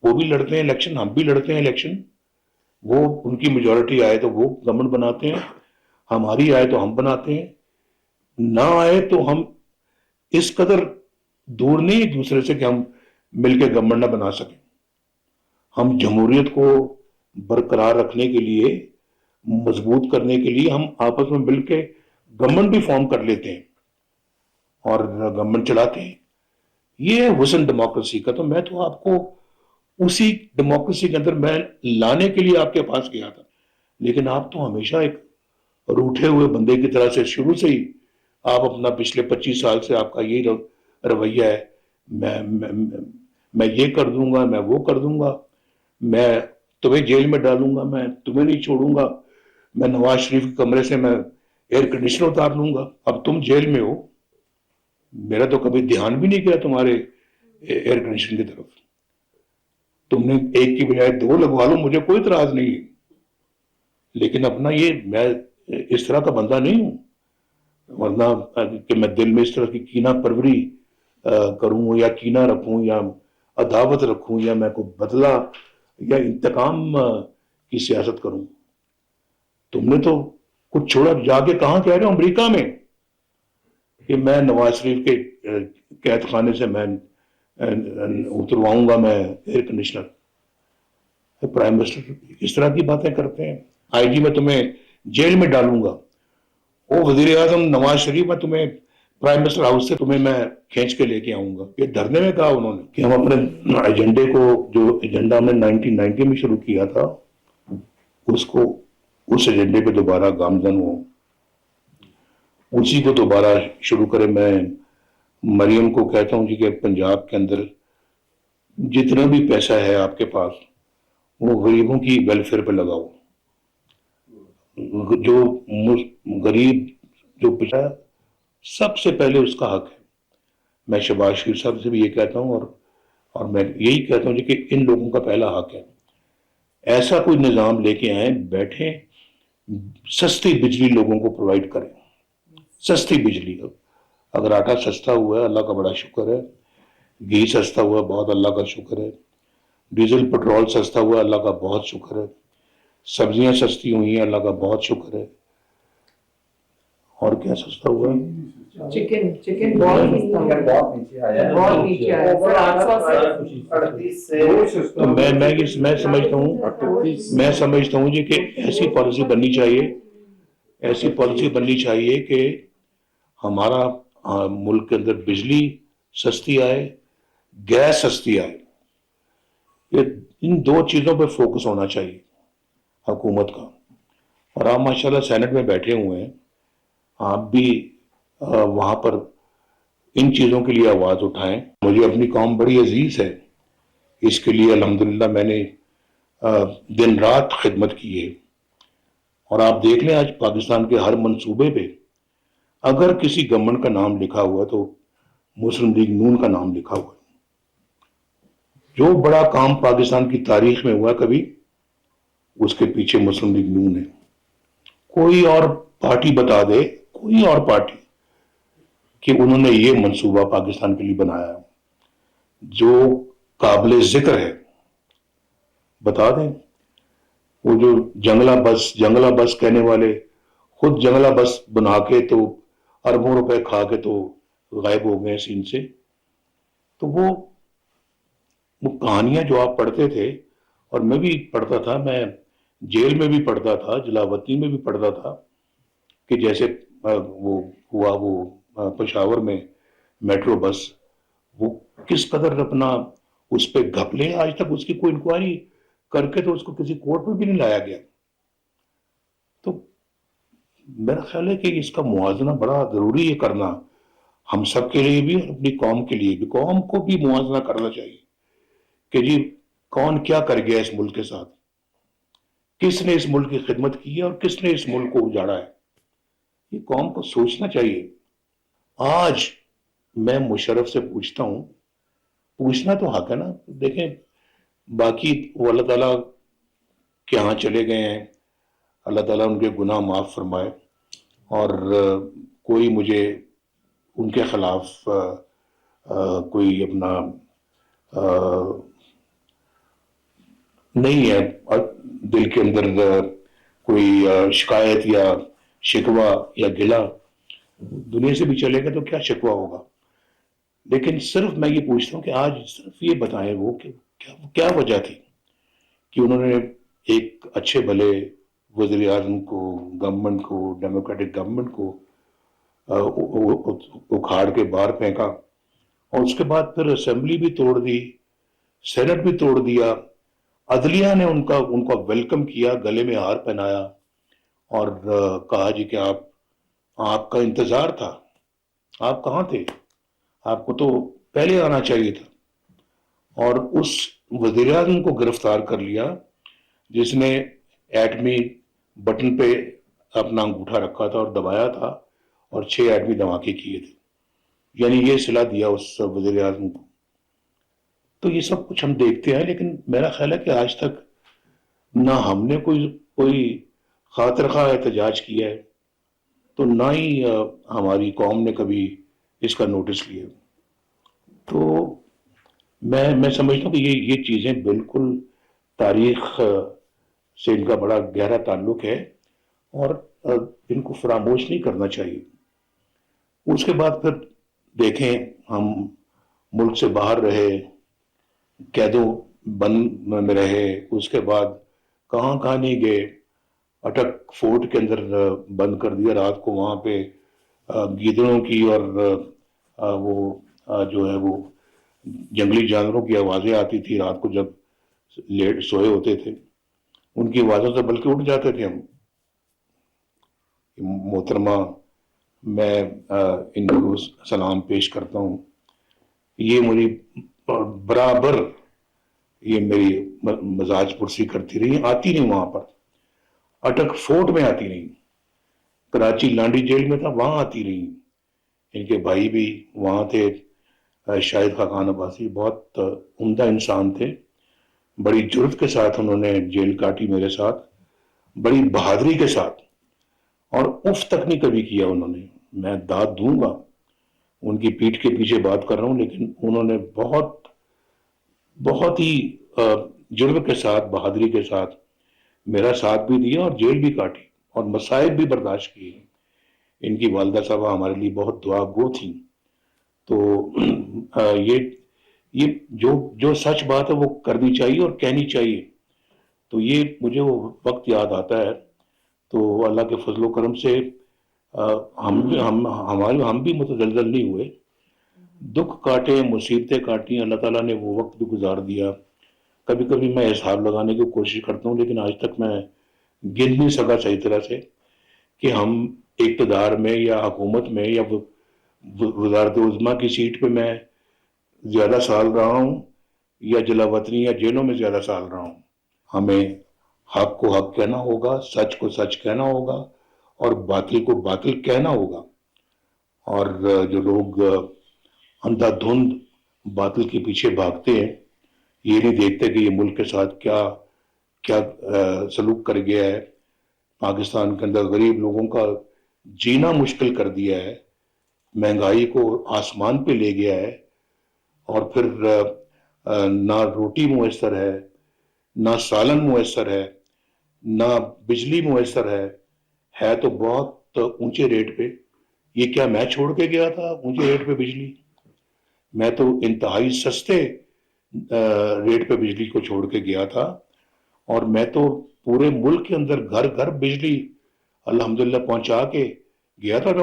وہ بھی لڑتے ہیں الیکشن، ہم بھی لڑتے ہیں الیکشن. وہ ان کی میجورٹی آئے تو وہ گورنمنٹ بناتے ہیں، ہماری آئے تو ہم بناتے ہیں. نہ آئے تو ہم اس قدر دور نہیں ایک دوسرے سے کہ ہم مل کے گورنمنٹ نہ بنا سکیں. ہم جمہوریت کو برقرار رکھنے کے لیے، مضبوط کرنے کے لیے ہم آپس میں مل کے گورنمنٹ بھی فارم کر لیتے ہیں اور گورنمنٹ چلاتے ہیں. یہ ہے حسن ڈیموکریسی کا. تو میں تو آپ کو اسی ڈیموکریسی کے اندر میں لانے کے لیے آپ کے پاس گیا تھا، لیکن آپ تو ہمیشہ ایک روٹھے ہوئے بندے کی طرح سے شروع سے ہی آپ اپنا پچھلے 25 سال سے آپ کا یہی رویہ ہے. میں یہ کر دوں گا، میں وہ کر دوں گا، میں تمہیں جیل میں ڈالوں گا، میں تمہیں نہیں چھوڑوں گا، میں نواز شریف کے کمرے سے میں ایئر کنڈیشنر اتار لوں گا. اب تم جیل میں ہو، میرا تو کبھی دھیان بھی نہیں کیا تمہارے ایئر کنڈیشن کی طرف. تم نے ایک کی بجائے 2 لگوا لو، مجھے کوئی اعتراض نہیں ہے. لیکن اپنا یہ میں اس طرح کا بندہ نہیں ہوں، ورنہ کہ میں دل میں اس طرح کی کینہ پروری کروں یا کینہ رکھوں یا عداوت رکھوں یا میں کوئی بدلہ یا انتقام کی سیاست کروں. تم نے تو کچھ چھوڑا، جا کے کہاں کہہ رہے ہو امریکہ میں کہ میں نواز شریف کے قید خانے سے میں اترواؤں گا میں ایئر کنڈیشنر. پرائم منسٹر اس طرح کی باتیں کرتے ہیں. آئی جی میں تمہیں جیل میں ڈالوں گا. وہ وزیر اعظم نواز شریف میں تمہیں پرائم منسٹر ہاؤس سے تمہیں میں کھینچ کے لے کے آؤں گا. یہ دھرنے میں کہا انہوں نے کہ ہم اپنے ایجنڈے کو، جو ایجنڈا ہم نے 1990 میں شروع کیا تھا، اس کو اس ایجنڈے پہ دوبارہ گامزن ہو، اسی کو دوبارہ شروع کرے. میں مریم کو کہتا ہوں جی کہ پنجاب کے اندر جتنا بھی پیسہ ہے آپ کے پاس وہ غریبوں کی ویلفیئر پہ لگاؤ. جو غریب جو پچھڑا سب سے پہلے اس کا حق ہے. میں شہباز شریف صاحب سے بھی یہ کہتا ہوں اور میں یہی کہتا ہوں جی کہ ان لوگوں کا پہلا حق ہے. ایسا کوئی نظام لے کے آئیں، بیٹھیں، سستی بجلی لوگوں کو پرووائڈ کریں. سستی بجلی. اگر آٹا سستا ہوا ہے اللہ کا بڑا شکر ہے، گھی سستا ہوا ہے بہت اللہ کا شکر ہے، ڈیزل پٹرول سستا ہوا ہے اللہ کا بہت شکر ہے، سبزیاں سستی ہوئی ہیں اللہ کا بہت شکر ہے. اور کیا سستا ہوا ہے؟ چکن بہت نیچے آیا ہے، بہت نیچے آیا ہے سر. 838 سے تو میں سمجھتا ہوں جی کہ ایسی پالیسی بننی چاہیے، ایسی پالیسی بننی چاہیے کہ ہمارا ملک کے اندر بجلی سستی آئے، گیس سستی آئے. یہ ان 2 چیزوں پہ فوکس ہونا چاہیے حکومت کا. اور آپ ماشاءاللہ سینٹ میں بیٹھے ہوئے ہیں، آپ بھی وہاں پر ان چیزوں کے لیے آواز اٹھائیں. مجھے اپنی قوم بڑی عزیز ہے، اس کے لیے الحمدللہ میں نے دن رات خدمت کی ہے. اور آپ دیکھ لیں آج پاکستان کے ہر منصوبے پہ اگر کسی گورنمنٹ کا نام لکھا ہوا تو مسلم لیگ نون کا نام لکھا ہوا ہے. جو بڑا کام پاکستان کی تاریخ میں ہوا کبھی، اس کے پیچھے مسلم لیگ نون ہے. کوئی اور پارٹی بتا دے، کوئی اور پارٹی، کہ انہوں نے یہ منصوبہ پاکستان کے لیے بنایا جو قابل ذکر ہے، بتا دیں. وہ جو جنگلہ بس کہنے والے خود جنگلہ بس بنا کے تو اربوں روپے کھا کے تو غائب ہو گئے سین سے. تو وہ کہانیاں جو آپ پڑھتے تھے، اور میں بھی پڑھتا تھا، میں جیل میں بھی پڑھتا تھا، جلاوطنی میں بھی پڑھتا تھا، کہ جیسے وہ ہوا وہ پشاور میں میٹرو بس، وہ کس قدر اپنا اس پہ گھپلے. آج تک اس کی کوئی انکوائری کر کے تو اس کو کسی کورٹ میں بھی نہیں لایا گیا. تو میرا خیال ہے کہ اس کا موازنہ بڑا ضروری ہے کرنا، ہم سب کے لیے بھی اور اپنی قوم کے لیے بھی. قوم کو بھی موازنہ کرنا چاہیے کہ جی کون کیا کر گیا اس ملک کے ساتھ، کس نے اس ملک کی خدمت کی ہے اور کس نے اس ملک کو اجاڑا ہے. یہ قوم کو سوچنا چاہیے. آج میں مشرف سے پوچھتا ہوں، پوچھنا تو حق ہے نا. دیکھیں باقی وہ اللہ تعالیٰ کے ہاں چلے گئے ہیں، اللہ تعالیٰ ان کے گناہ معاف فرمائے. اور کوئی مجھے ان کے خلاف کوئی اپنا نہیں ہے دل کے اندر کوئی شکایت یا شکوہ یا گلہ. دنیا سے بھی چلے گا تو کیا شکوہ ہوگا. لیکن صرف میں یہ پوچھتا ہوں کہ آج صرف یہ بتائیں وہ کہ کیا وجہ تھی کہ انہوں نے ایک اچھے بھلے وزیر اعظم کو، گورنمنٹ کو، ڈیموکریٹک گورنمنٹ کو اکھاڑ کے باہر پھینکا، اور اس کے بعد پھر اسمبلی بھی توڑ دی، سینٹ بھی توڑ دیا. عدلیہ نے ان کا ویلکم کیا، گلے میں ہار پہنایا اور کہا جی کہ آپ کا انتظار تھا، آپ کہاں تھے، آپ کو تو پہلے آنا چاہیے تھا. اور اس وزیر اعظم کو گرفتار کر لیا جس نے ایٹمی بٹن پہ اپنا انگوٹھا رکھا تھا اور دبایا تھا اور 6 ایٹمی دھماکے کیے تھے. یعنی یہ صلہ دیا اس وزیر اعظم کو. تو یہ سب کچھ ہم دیکھتے ہیں، لیکن میرا خیال ہے کہ آج تک نہ ہم نے کوئی خاطر خواہ احتجاج کیا ہے، تو نہ ہی ہماری قوم نے کبھی اس کا نوٹس لیا. تو میں سمجھتا ہوں کہ یہ چیزیں بالکل تاریخ سے ان کا بڑا گہرا تعلق ہے اور ان کو فراموش نہیں کرنا چاہیے. اس کے بعد پھر دیکھیں ہم ملک سے باہر رہے، قیدوں بند میں رہے، اس کے بعد کہاں کہاں نہیں گئے. اٹک فورٹ کے اندر بند کر دیا رات کو، وہاں پہ گیدڑوں کی اور وہ جو ہے وہ جنگلی جانوروں کی آوازیں آتی تھی رات کو جب لیٹ سوئے ہوتے تھے. ان کی آوازوں سے بلکہ اٹھ جاتے تھے ہم. محترمہ میں ان کو سلام پیش کرتا ہوں. یہ میری برابر یہ میری مزاج پرسی کرتی رہی، آتی نہیں وہاں پر. اٹک فورٹ میں آتی نہیں، کراچی لانڈی جیل میں تھا وہاں آتی رہی. ان کے بھائی بھی وہاں تھے، شاہد خاقان عباسی، بہت عمدہ انسان تھے. بڑی جرت کے ساتھ انہوں نے جیل کاٹی میرے ساتھ، بڑی بہادری کے ساتھ، اور اف تک نہیں کبھی کیا انہوں نے. میں داد دوں گا، ان کی پیٹھ کے پیچھے بات کر رہا ہوں، لیکن انہوں نے بہت ہی جرت کے ساتھ، بہادری کے ساتھ میرا ساتھ بھی دیا اور جیل بھی کاٹی اور مصائب بھی برداشت کیے. ان کی والدہ صاحبہ ہمارے لیے بہت دعا گو تھیں. تو یہ جو سچ بات ہے وہ کرنی چاہیے اور کہنی چاہیے. تو یہ مجھے وہ وقت یاد آتا ہے. تو اللہ کے فضل و کرم سے ہم بھی متزلزل نہیں ہوئے. دکھ کاٹے، مصیبتیں کاٹی، اللہ تعالیٰ نے وہ وقت بھی گزار دیا. کبھی کبھی میں حساب لگانے کی کوشش کرتا ہوں، لیکن آج تک میں گن نہیں سکا صحیح طرح سے کہ ہم اقتدار میں یا حکومت میں یا وزارت عظمیٰ کی سیٹ پہ میں زیادہ سال رہا ہوں یا جلا وطنی یا جیلوں میں زیادہ سال رہا ہوں. ہمیں حق کو حق کہنا ہوگا، سچ کو سچ کہنا ہوگا اور باطل کو باطل کہنا ہوگا. اور جو لوگ اندھا دھند باطل کے پیچھے بھاگتے ہیں، یہ نہیں دیکھتے کہ یہ ملک کے ساتھ کیا سلوک کر گیا ہے. پاکستان کے اندر غریب لوگوں کا جینا مشکل کر دیا ہے، مہنگائی کو آسمان پہ لے گیا ہے، اور پھر نہ روٹی میسر نہ سالن میسر ہے، نہ بجلی میسر ہے تو بہت اونچے ریٹ پہ. یہ کیا میں چھوڑ کے گیا تھا اونچے ریٹ پہ بجلی؟ میں تو انتہائی سستے ریٹ پہ بجلی کو چھوڑ کے گیا تھا، اور میں تو پورے ملک کے اندر گھر گھر بجلی الحمدللہ پہنچا کے گیا تھا.